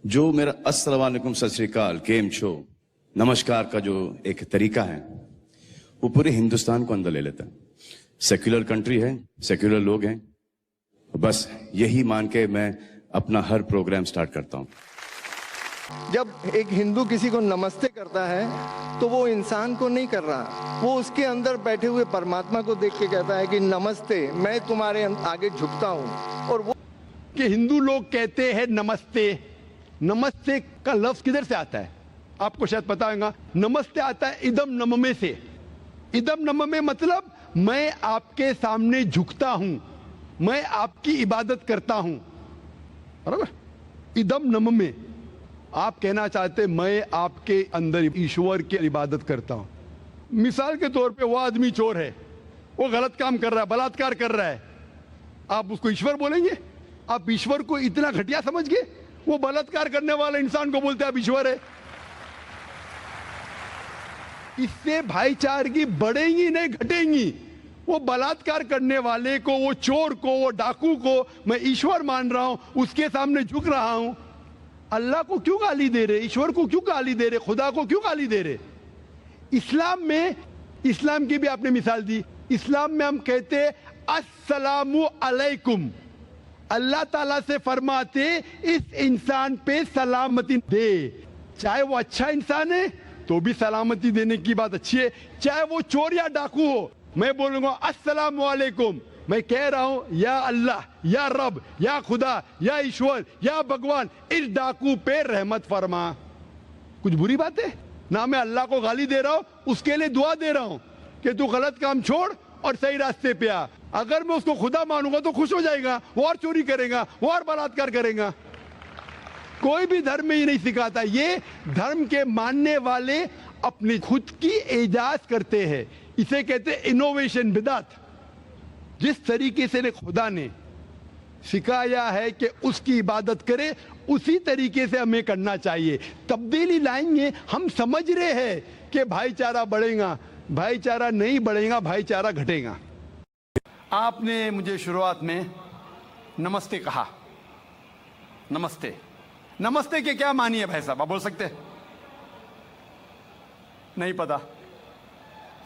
जो मेरा अस्सलाम वालेकुम सत श्री अकाल केम छो नमस्कार का जो एक तरीका है वो पूरे हिंदुस्तान को अंदर ले लेता है। सेक्युलर कंट्री है, सेक्युलर लोग हैं, बस यही मान के मैं अपना हर प्रोग्राम स्टार्ट करता हूं। जब एक हिंदू किसी को नमस्ते करता है तो वो इंसान को नहीं कर रहा, वो उसके अंदर बैठे हुए परमात्मा को देख के कहता है कि नमस्ते, मैं तुम्हारे आगे झुकता हूं। और वो कि हिंदू लोग कहते हैं नमस्ते। नमस्ते का लफ्ज किधर से आता है आपको शायद पता होगा। नमस्ते आता है इदम नममे से। इदम नममे मतलब मैं आपके सामने झुकता हूं, मैं आपकी इबादत करता हूं, बराबर। इदम नममे आप कहना चाहते मैं आपके अंदर ईश्वर की इबादत करता हूं। मिसाल के तौर पे वो आदमी चोर है, वो गलत काम कर रहा है, बलात्कार कर रहा है, आप उसको ईश्वर बोलेंगे? आप ईश्वर को इतना घटिया समझ गए? वो बलात्कार करने वाले इंसान को बोलते आप ईश्वर है। इससे भाईचारगी बढ़ेगी नहीं घटेगी। वो बलात्कार करने वाले को, वो चोर को, वो डाकू को मैं ईश्वर मान रहा हूं, उसके सामने झुक रहा हूं। अल्लाह को क्यों गाली दे रहे? ईश्वर को क्यों गाली दे रहे? खुदा को क्यों गाली दे रहे? इस्लाम में, इस्लाम की भी आपने मिसाल दी, इस्लाम में हम कहते अस्सलामु अलैकुम। अल्लाह ताला से फरमाते इस इंसान पे सलामती दे। चाहे वो अच्छा इंसान है तो भी सलामती देने की बात अच्छी है, चाहे वो चोर या डाकू हो। मैं बोलूंगा अस्सलामु अलैकुम, मैं कह रहा हूं या अल्लाह, या रब, या खुदा, या ईश्वर, या भगवान, इस डाकू पे रहमत फरमा। कुछ बुरी बात है ना? मैं अल्लाह को गाली दे रहा हूं, उसके लिए दुआ दे रहा हूं कि तू गलत काम छोड़ और सही रास्ते पे आ। अगर मैं उसको खुदा मानूंगा तो खुश हो जाएगा, वो और चोरी करेगा, वो और बलात्कार करेगा। कोई भी धर्म में ये नहीं सिखाता। ये धर्म के मानने वाले अपनी खुद की इजाज़त करते हैं, इसे कहते हैं इनोवेशन, बिदात। जिस तरीके से खुदा ने सिखाया है कि उसकी इबादत करे, उसी तरीके से हमें करना चाहिए। तब्दीली लाएंगे, हम समझ रहे हैं कि भाईचारा बढ़ेगा, भाईचारा नहीं बढ़ेगा, भाईचारा घटेगा। आपने मुझे शुरुआत में नमस्ते कहा। नमस्ते, नमस्ते के क्या मानी है भाई साहब, आप बोल सकते हैं? नहीं पता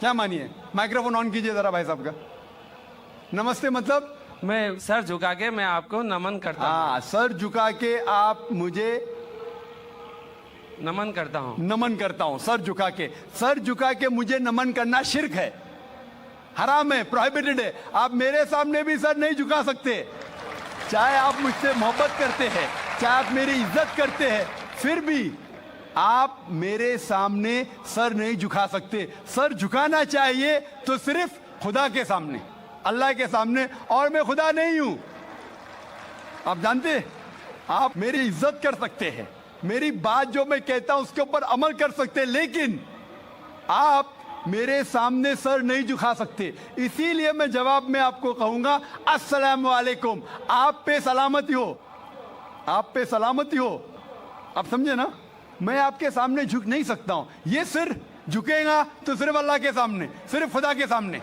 क्या मानी है? माइक्रोफोन ऑन कीजिए जरा भाई साहब का। नमस्ते मतलब मैं सर झुका के मैं आपको नमन करता हूँ। हाँ, सर झुका के आप मुझे नमन करता हूँ। नमन करता हूं। सर झुका के, सर झुका के मुझे नमन करना शिर्क है, हराम है, प्रोहिबिटेड है। आप मेरे सामने भी सर नहीं झुका सकते। चाहे आप मुझसे मोहब्बत करते हैं, चाहे आप मेरी इज्जत करते हैं, फिर भी आप मेरे सामने सर नहीं झुका सकते। सर झुकाना चाहिए तो सिर्फ खुदा के सामने, अल्लाह के सामने, और मैं खुदा नहीं हूं। आप जानते, आप मेरी इज्जत कर सकते हैं, मेरी बात जो मैं कहता हूं उसके ऊपर अमल कर सकते हैं, लेकिन आप मेरे सामने सर नहीं झुका सकते। इसीलिए मैं जवाब में आपको कहूंगा अस्सलामु अलैकुम, आप पे सलामती हो, आप पे सलामती हो। आप समझे ना? मैं आपके सामने झुक नहीं सकता हूं। ये सिर झुकेगा तो सिर्फ अल्लाह के सामने, सिर्फ खुदा के सामने।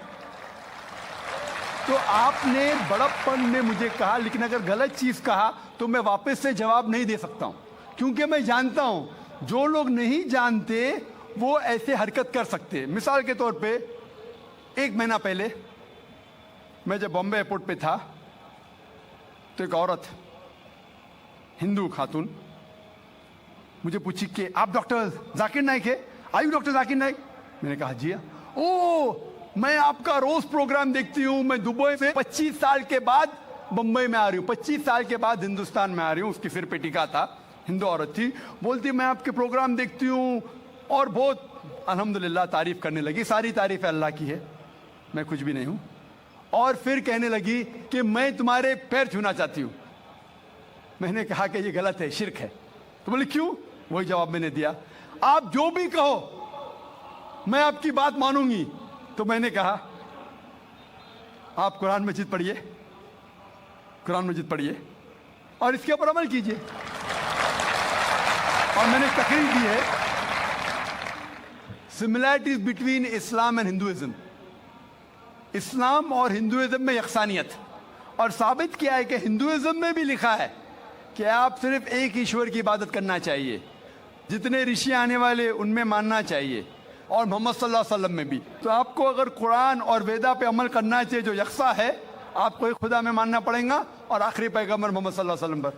तो आपने बड़प्पन में मुझे कहा, लेकिन अगर गलत चीज कहा तो मैं वापस से जवाब नहीं दे सकता हूं, क्योंकि मैं जानता हूं जो लोग नहीं जानते वो ऐसे हरकत कर सकते हैं। मिसाल के तौर पे 1 महीना पहले मैं जब बॉम्बे एयरपोर्ट पे था तो एक औरत, हिंदू खातून, मुझे पूछी कि आप डॉक्टर जाकिर नाइक है? Are you doctor Zakir Naik? मैंने कहा जी हाँ। ओ, मैं आपका रोज प्रोग्राम देखती हूँ, मैं दुबई से 25 साल के बाद बम्बई में आ रही हूँ, 25 साल के बाद हिंदुस्तान में आ रही हूँ। उसकी सिर पे टीका था, हिंदू औरत थी, बोलती मैं आपके प्रोग्राम देखती हूँ और बहुत अल्हम्दुलिल्लाह तारीफ करने लगी। सारी तारीफ अल्लाह की है, मैं कुछ भी नहीं हूँ। और फिर कहने लगी कि मैं तुम्हारे पैर छूना चाहती हूँ। मैंने कहा कि ये गलत है, शिर्क है। तो बोले क्यों? वही जवाब मैंने दिया, आप जो भी कहो मैं आपकी बात मानूंगी। तो मैंने कहा आप कुरान मजीद पढ़िए, कुरान मजीद पढ़िए और इसके ऊपर अमल कीजिए। और मैंने तकरीर दी है similarities between Islam and Hinduism, Islam और हिंदुइज्म में यकसानियत, और साबित किया है कि हिंदुइज्म में भी लिखा है कि कि आप सिर्फ एक ईश्वर की इबादत करना चाहिए, जितने ऋषि आने वाले उनमें मानना चाहिए, और मोहम्मद सल्लल्लाहु अलैहि वसल्लम में भी। तो आपको अगर कुरान और वेदा पे अमल करना चाहिए जो यकसा है, आपको एक खुदा में मानना पड़ेगा और आखिरी पैगंबर मोहम्मद सल्लल्लाहु अलैहि वसल्लम पर।